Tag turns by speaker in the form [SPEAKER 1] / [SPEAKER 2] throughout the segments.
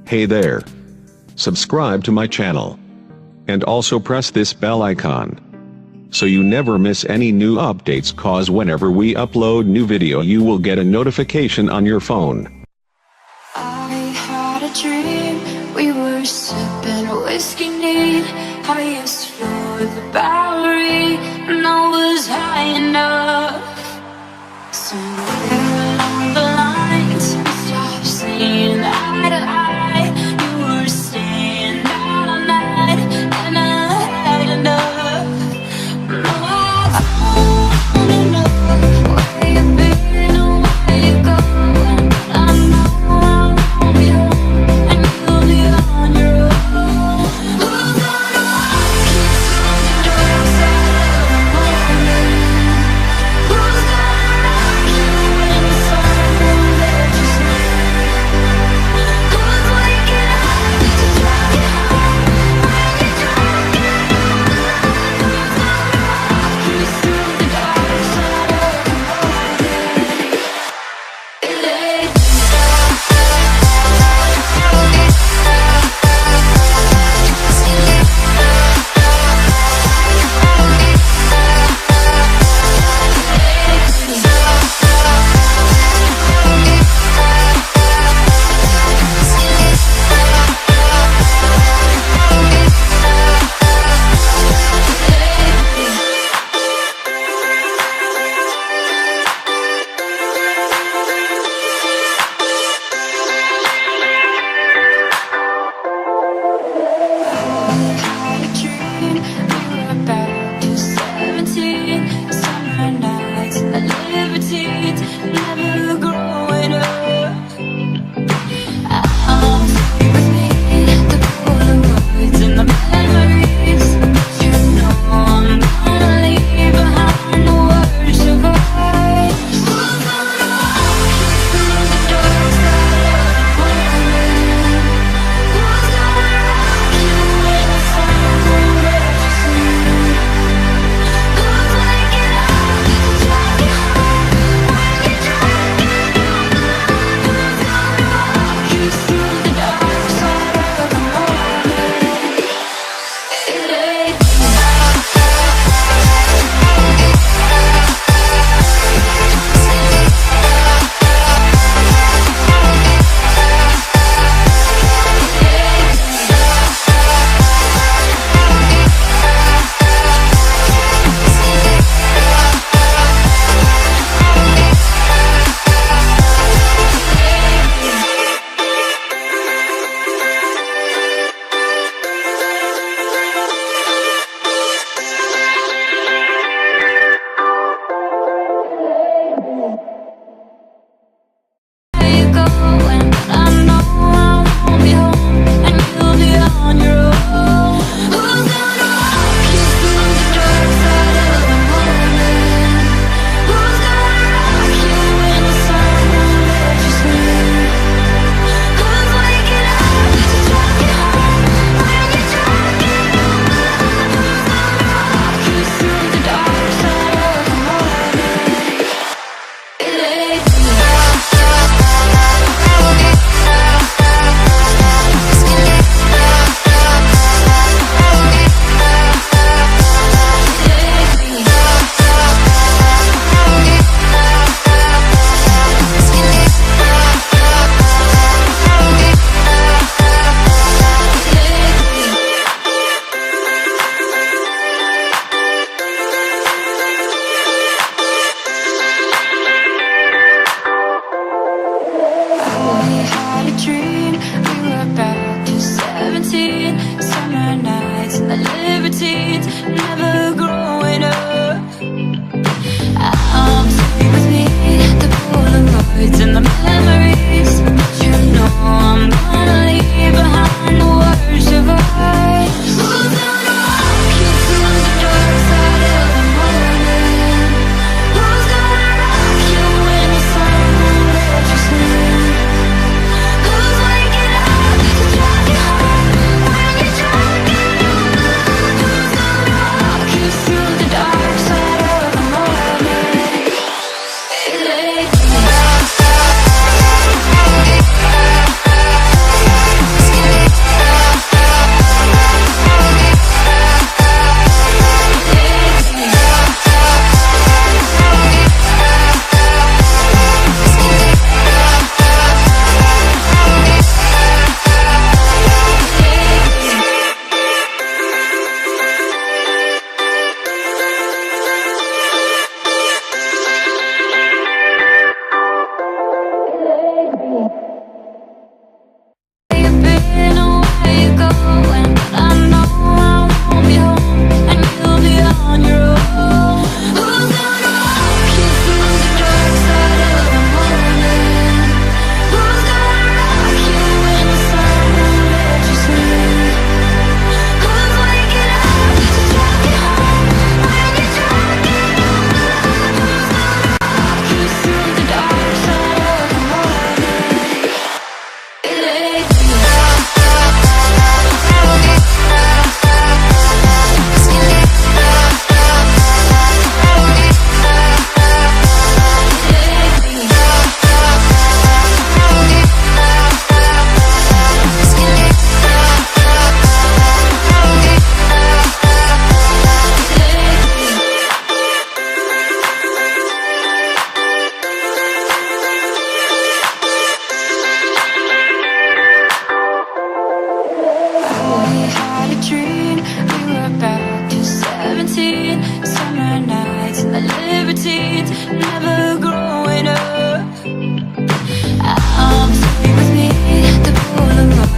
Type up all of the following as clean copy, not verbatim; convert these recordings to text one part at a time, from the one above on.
[SPEAKER 1] Hey there. Subscribe to my channel. And also press this bell icon, so you never miss any new updates, cause whenever we upload new video you will get a notification on your phone.
[SPEAKER 2] I had a dream, we were sipping whiskey neat. I used to float the Bowery, and I was high enough. Somewhere along the lines, we stopped seeing eye to eye. You were staying out all night, and I had enough. No, I don't know where you've been or where you're going, but I know I won't be home, and you'll be on your own. Who's gonna watch you from the dark side of the morning? Who's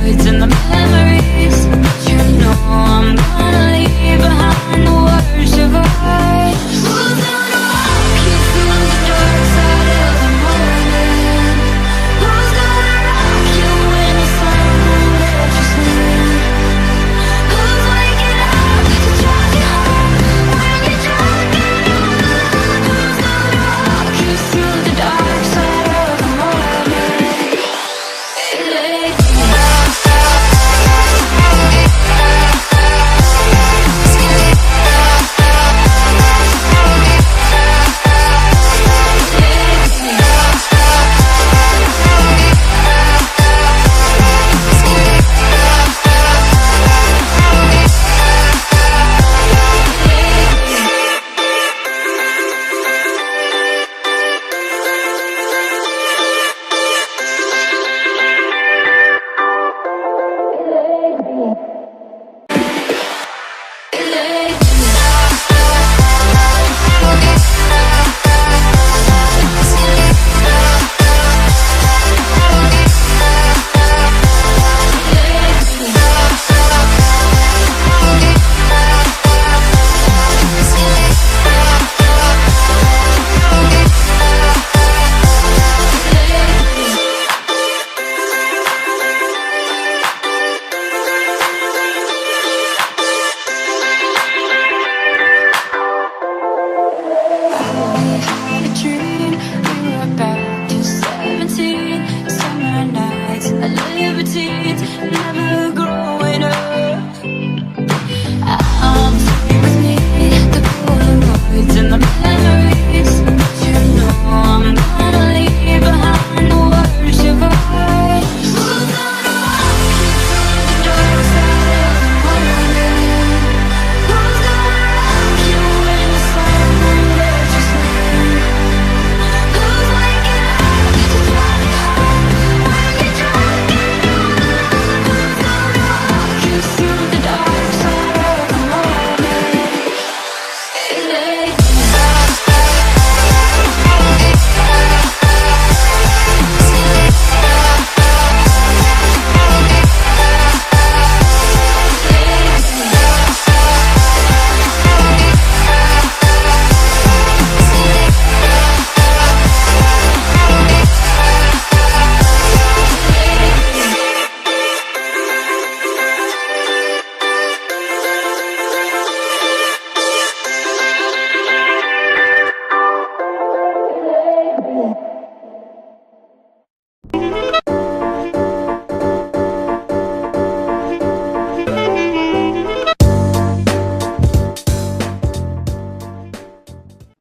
[SPEAKER 2] words and the memories. But you know I'm gonna leave behind the worst of us. Who's gonna walk you through the dark side of the morning? Who's gonna rock you when the sun won't let you sleep? Who's waking up to drive you home when you're drunk and you're alone? Who's gonna walk you through the dark side of the morning? Had a dream, we were back to 17. Summer nights, libertines, never